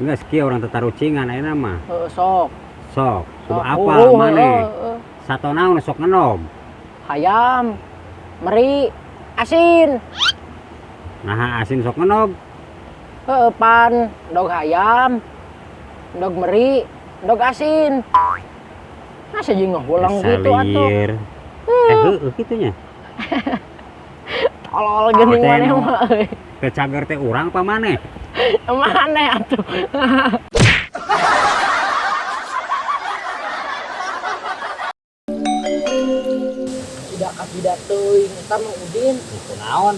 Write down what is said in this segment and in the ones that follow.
Enggak sekieu orang tetarucingan ayeuna mah. Sok. Sok, kudu Sok. apa maneh? Sato naon sok ngenom. Hayam, meri, asin. Nah, asin sok ngenom. Pan, dog hayam, dog meri, dog asin. Masa jeung ngulang gitu atuh. Heueuh kitu nya. Tolol geuning maneh mah euy. Teu cager teh urang apa maneh? Maneh atuh. Tidak teuing eta Mang Udin. Itu naon?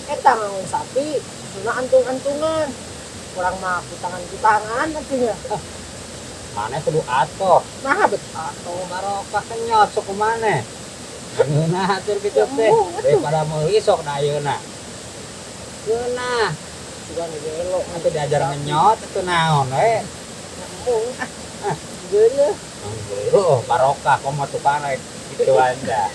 Eta ngangon sapi, susuna antung-antungan. Urang mah kutangan-kutangan atunya. Maneh kudu atoh. Nah betul. Atoh barokah kenyot sok kumaneh. Ngeunah atur kitu teh. Daripada meuli sok da ayeuna. Geunah. Sugan gelo Atuh diajar ngenyot atuh naon we. nyambung. Geuleuh. Oh, barokah komo tukang rek kitu anda.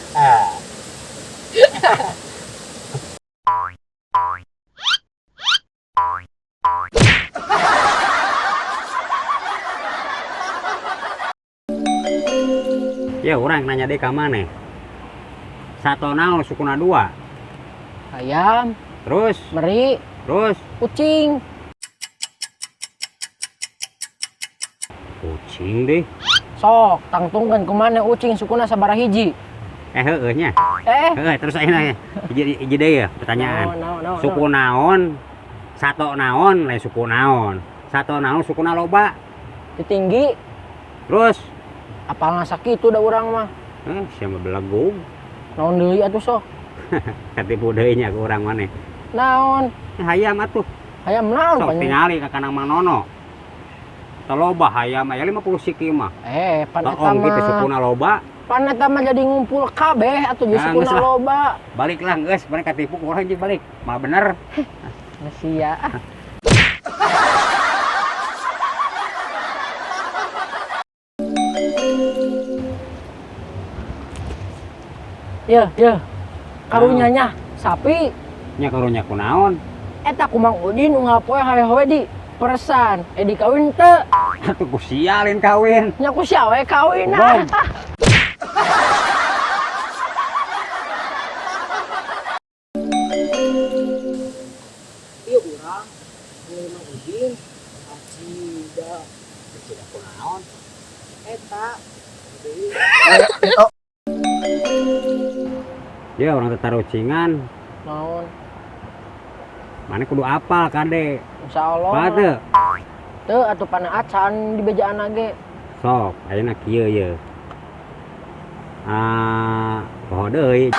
Ya orang nanya deh ka maneh. Sato naon sukuna 2. Ayam, Terus, meri, kucing. kucing deh. Sok, tangtungkeun kumaneh ucing sukuna sabaraha hiji? Heueuh nya. Terus ayeuna hiji deui ya pertanyaan. Naon. Suku naon? Sato naon lain suku naon? Sato naon sukuna loba? Tinggi, Terus, apalna sakitu da urang mah. sia mah belagu. Naon deui atuh sok? Katipu deui nya ku urang maneh. Naon? Hayam atuh. Hayam naon Sok panjang? tingali ka Kanang Mang Nono. Teu loba hayam aya 50 siki mah. Pan eta Taong gitu mah. sukuna loba. Pan eta mah jadi ngumpul kabeh atuh geus Nah, sukuna geus lah. loba. Baliklah geus, maneh katipu ku urang jeung balik. Mah bener. Sia. Ya. Karunyanya sapi. Nya karunya kunaon? Eta ku Mang Udin nu ngapoe hawe-hawe di peresan. Dikawin teu? Atuh ku sialin kawin. Nya ku sia we kawin. Bom. Ieu urang milih Mang Udin. Acida. Cida kunaon? Eta. Ya orang tetarucingan. Naon? Maneh kudu apal kade. Insyaallah. Pade. Teu atuh pana acan di bejaan ge. Sok, ayeuna kieu ye. Poho deui.